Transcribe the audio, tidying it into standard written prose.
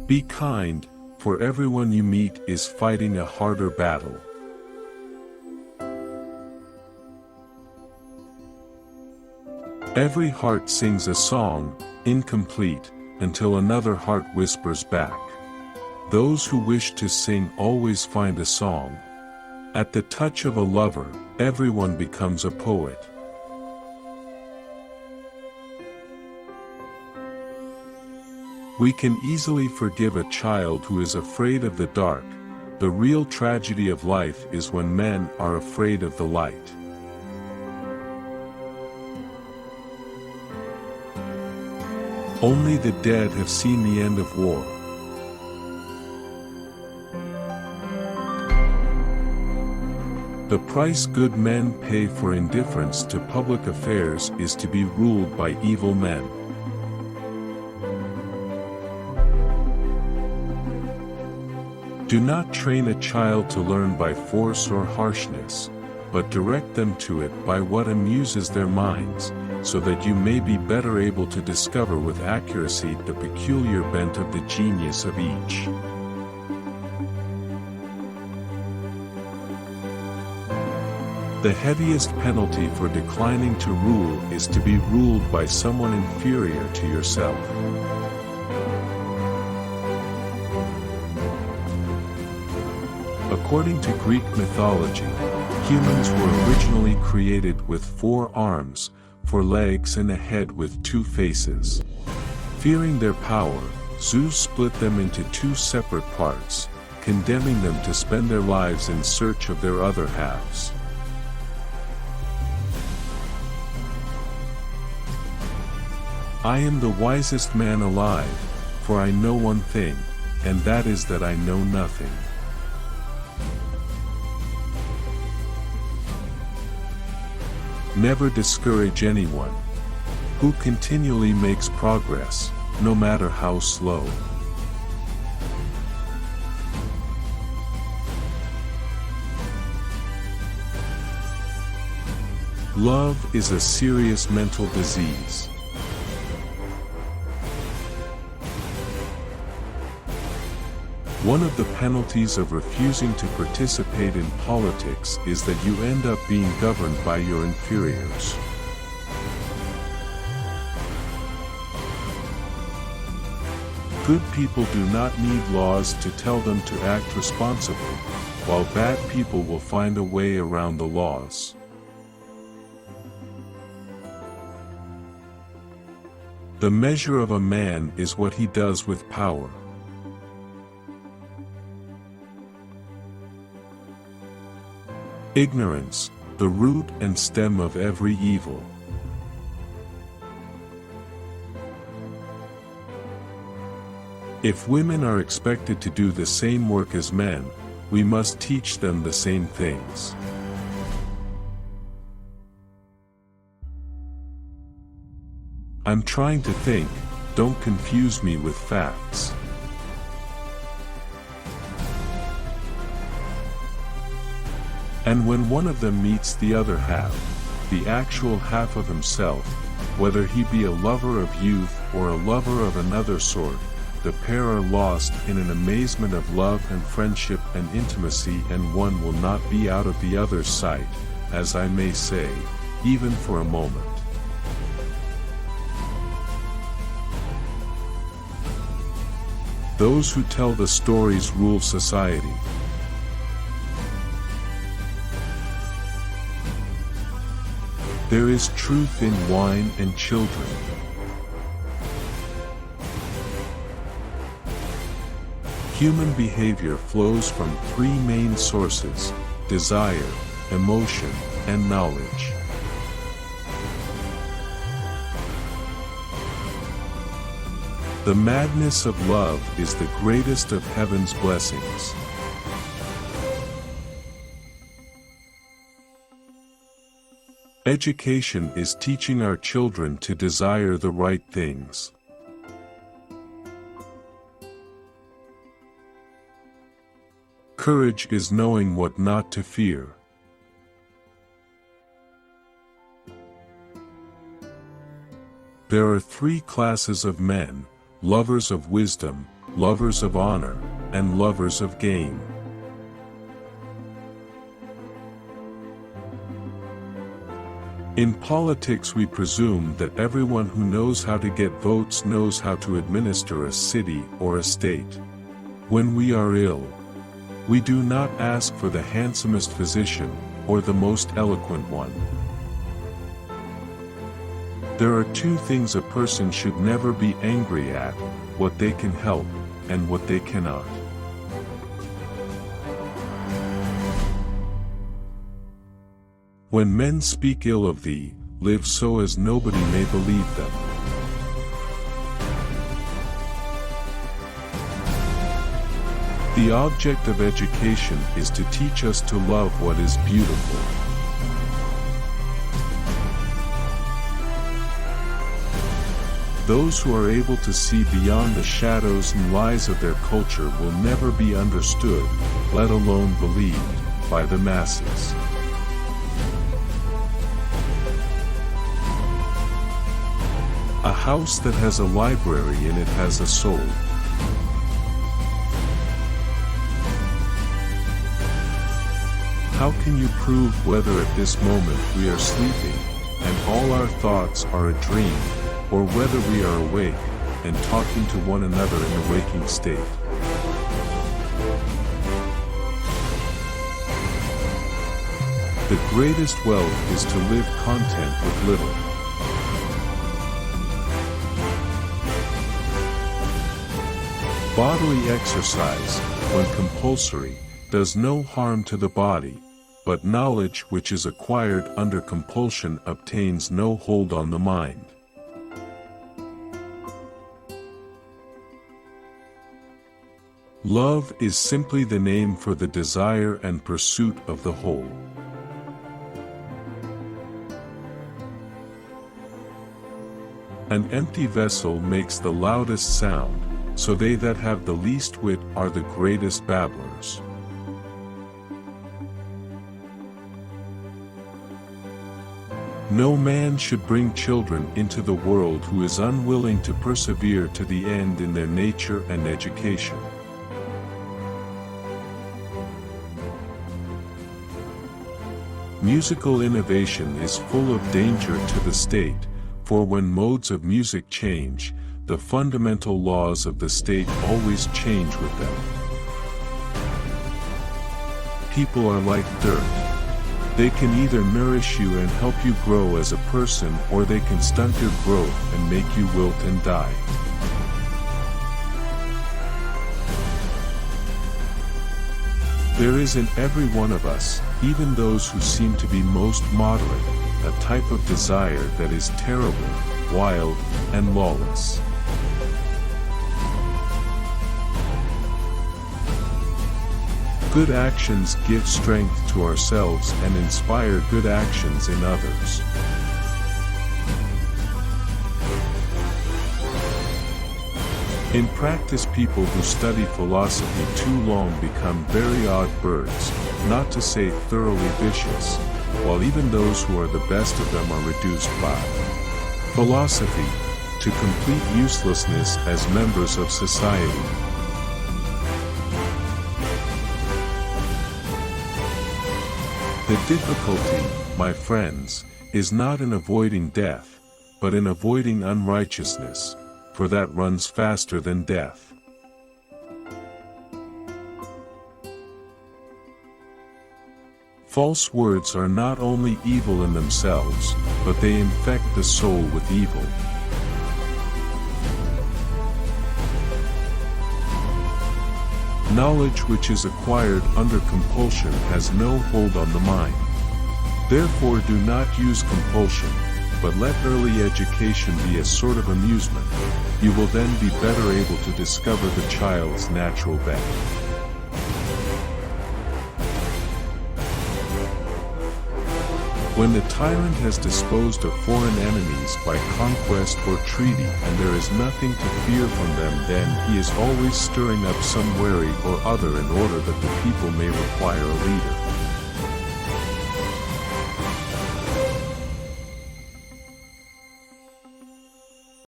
Be kind, for everyone you meet is fighting a harder battle. Every heart sings a song, incomplete, until another heart whispers back. Those who wish to sing always find a song. At the touch of a lover, everyone becomes a poet. We can easily forgive a child who is afraid of the dark. The real tragedy of life is when men are afraid of the light. Only the dead have seen the end of war. The price good men pay for indifference to public affairs is to be ruled by evil men. Do not train a child to learn by force or harshness, but direct them to it by what amuses their minds, so that you may be better able to discover with accuracy the peculiar bent of the genius of each. The heaviest penalty for declining to rule is to be ruled by someone inferior to yourself. According to Greek mythology, humans were originally created with 4 arms, 4 legs and a head with 2 faces. Fearing their power, Zeus split them into 2 separate parts, condemning them to spend their lives in search of their other halves. I am the wisest man alive, for I know one thing, and that is that I know nothing. Never discourage anyone who continually makes progress, no matter how slow. Love is a serious mental disease. One of the penalties of refusing to participate in politics is that you end up being governed by your inferiors. Good people do not need laws to tell them to act responsibly, while bad people will find a way around the laws. The measure of a man is what he does with power. Ignorance, the root and stem of every evil. If women are expected to do the same work as men, we must teach them the same things. I'm trying to think, don't confuse me with facts. And when one of them meets the other half, the actual half of himself, whether he be a lover of youth or a lover of another sort, the pair are lost in an amazement of love and friendship and intimacy, and one will not be out of the other's sight, as I may say, even for a moment. Those who tell the stories rule society. There is truth in wine and children. Human behavior flows from 3 main sources: desire, emotion, and knowledge. The madness of love is the greatest of heaven's blessings. Education is teaching our children to desire the right things. Courage is knowing what not to fear. There are 3 classes of men: lovers of wisdom, lovers of honor, and lovers of gain. In politics we presume that everyone who knows how to get votes knows how to administer a city or a state. When we are ill, we do not ask for the handsomest physician, or the most eloquent one. There are two things a person should never be angry at: what they can help, and what they cannot. When men speak ill of thee, live so as nobody may believe them. The object of education is to teach us to love what is beautiful. Those who are able to see beyond the shadows and lies of their culture will never be understood, let alone believed, by the masses. A house that has a library in it has a soul. How can you prove whether at this moment we are sleeping, and all our thoughts are a dream, or whether we are awake, and talking to one another in a waking state? The greatest wealth is to live content with little. Bodily exercise, when compulsory, does no harm to the body, but knowledge which is acquired under compulsion obtains no hold on the mind. Love is simply the name for the desire and pursuit of the whole. An empty vessel makes the loudest sound, so they that have the least wit are the greatest babblers. No man should bring children into the world who is unwilling to persevere to the end in their nature and education. Musical innovation is full of danger to the state, for when modes of music change, the fundamental laws of the state always change with them. People are like dirt. They can either nourish you and help you grow as a person, or they can stunt your growth and make you wilt and die. There is in every one of us, even those who seem to be most moderate, a type of desire that is terrible, wild, and lawless. Good actions give strength to ourselves and inspire good actions in others. In practice, people who study philosophy too long become very odd birds, not to say thoroughly vicious, while even those who are the best of them are reduced by philosophy to complete uselessness as members of society. The difficulty, my friends, is not in avoiding death, but in avoiding unrighteousness, for that runs faster than death. False words are not only evil in themselves, but they infect the soul with evil. Knowledge which is acquired under compulsion has no hold on the mind. Therefore do not use compulsion, but let early education be a sort of amusement. You will then be better able to discover the child's natural bent. When the tyrant has disposed of foreign enemies by conquest or treaty and there is nothing to fear from them, then he is always stirring up some worry or other in order that the people may require a leader.